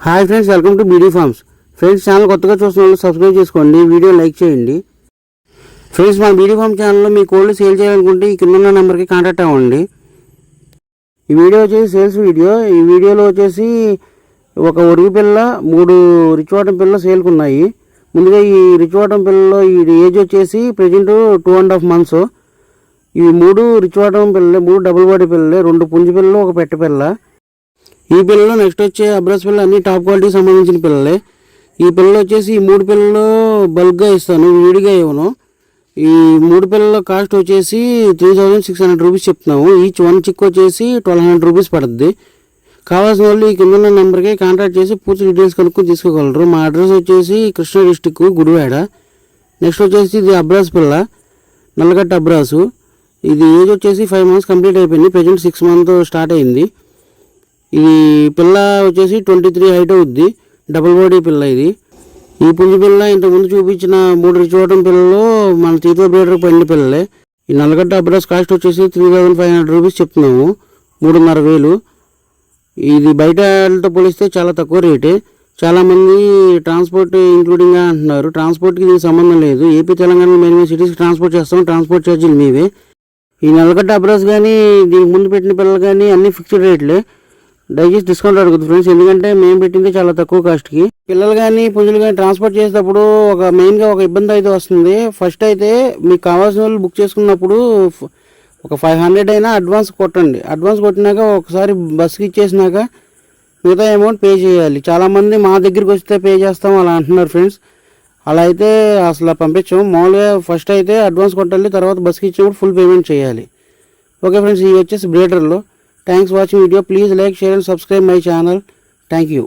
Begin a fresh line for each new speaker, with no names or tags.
Hi friends, welcome to beedi forms. Friends, channel కొత్తగా చూస్తున్న వాళ్ళు సబ్స్క్రైబ్ చేసుకోండి, వీడియో లైక్ చేయండి. ఫ్రెండ్స్, మా బీడీ ఫార్మ్ ఛానల్లో మీ కోళ్ళు సేల్ చేయాలనుకుంటే ఈ కింద ఉన్న నెంబర్కి కాంటాక్ట్ అవ్వండి. ఈ వీడియో వచ్చేసి సేల్స్ వీడియో. ఈ వీడియోలో వచ్చేసి ఒక ఒరిగి పిల్ల, 3 రిచ్వాటం పిల్లలు సేల్కి ఉన్నాయి. ముందుగా ఈ రిచ్వాటం పిల్లలో ఈ ఏజ్ వచ్చేసి ప్రజెంట్ 2.5 months. ఇవి 3 రిచ్వాటం పిల్లలే, 3 డబుల్ బాడీ పిల్లలే, 2 పుంజు పిల్లలు, 1 పెట్ట పిల్ల. ఈ పిల్లలు నెక్స్ట్ వచ్చే అబ్రాస్ పిల్లలు అన్ని టాప్ క్వాలిటీకి సంబంధించిన పిల్లలే. ఈ పిల్లలు వచ్చేసి ఈ 3 పిల్లలు బల్క్గా ఇస్తాను, విడిగా ఇవ్వను. ఈ 3 పిల్లల కాస్ట్ వచ్చేసి 3600 రూపీస్ చెప్తున్నాము. ఈచ్ 1 చిక్ వచ్చేసి 1200 రూపీస్ పడుతుంది. కావాల్సిన వాళ్ళు ఈ కింద ఉన్న నెంబర్కి కాంటాక్ట్ చేసి పూర్తి డీటెయిల్స్ కనుక్కొని తీసుకోగలరు. మా అడ్రస్ వచ్చేసి కృష్ణా డిస్టిక్, గుడివాడ. నెక్స్ట్ వచ్చేసి ఇది అబ్రాస్ పిల్ల, నల్లగట్ట అబ్రాసు. ఇది ఏజ్ వచ్చేసి 5 months కంప్లీట్ అయిపోయింది. ప్రజెంట్ 6 months స్టార్ట్ అయింది. ఇది పిల్ల వచ్చేసి 23 హైట్ అవుద్ది, డబుల్ బాడీ పిల్ల. ఇది ఈ పుంజు పిల్ల ఇంతకుముందు చూపించిన 3 రిచ్వాటం పిల్లలు మన తీతో బ్రీడర్ పండి పిల్లలే. ఈ నల్లగడ్డ అబ్రాస్ కాస్ట్ వచ్చేసి 3500 రూపీస్ చెప్తున్నాము, 3500. ఇది బయటతో పోలిస్తే చాలా తక్కువ రేటే. చాలామంది ట్రాన్స్పోర్ట్ ఇంక్లూడింగ్గా అంటున్నారు. ట్రాన్స్పోర్ట్కి దీనికి సంబంధం లేదు. ఏపీ తెలంగాణ మెయిన్ సిటీస్కి ట్రాన్స్పోర్ట్ చేస్తాం, ట్రాన్స్పోర్ట్ ఛార్జీలు మీవే. ఈ నల్లగడ్డ అబ్రాస్ కానీ దీనికి ముందు పెట్టిన పిల్లలు కానీ అన్ని ఫిక్స్డ్ రేట్లే. దయచేసి డిస్కౌంట్ అడుగుతుంది ఫ్రెండ్స్, ఎందుకంటే మేము పెట్టింది చాలా తక్కువ కాస్ట్కి. పిల్లలు కానీ పుంజులు కానీ ట్రాన్స్పోర్ట్ చేసేటప్పుడు మెయిన్గా ఒక ఇబ్బంది అయితే వస్తుంది. ఫస్ట్ అయితే మీకు కావాల్సిన వాళ్ళు బుక్ చేసుకున్నప్పుడు ఒక 500 అయినా అడ్వాన్స్ కొట్టండి. అడ్వాన్స్ కొట్టినాక ఒకసారి బస్కి ఇచ్చేసినాక మిగతా అమౌంట్ పే చేయాలి. చాలామంది మా దగ్గరికి వస్తే పే చేస్తాం అలా అంటున్నారు ఫ్రెండ్స్. అలా అయితే అసలు పంపించాం. మామూలుగా ఫస్ట్ అయితే అడ్వాన్స్ కొట్టాలి, తర్వాత బస్కి ఇచ్చినప్పుడు ఫుల్ పేమెంట్ చేయాలి. ఓకే ఫ్రెండ్స్, ఇవి వచ్చేసి బ్రీడర్లో. Thanks for watching video. Please like, share and subscribe my channel. Thank you.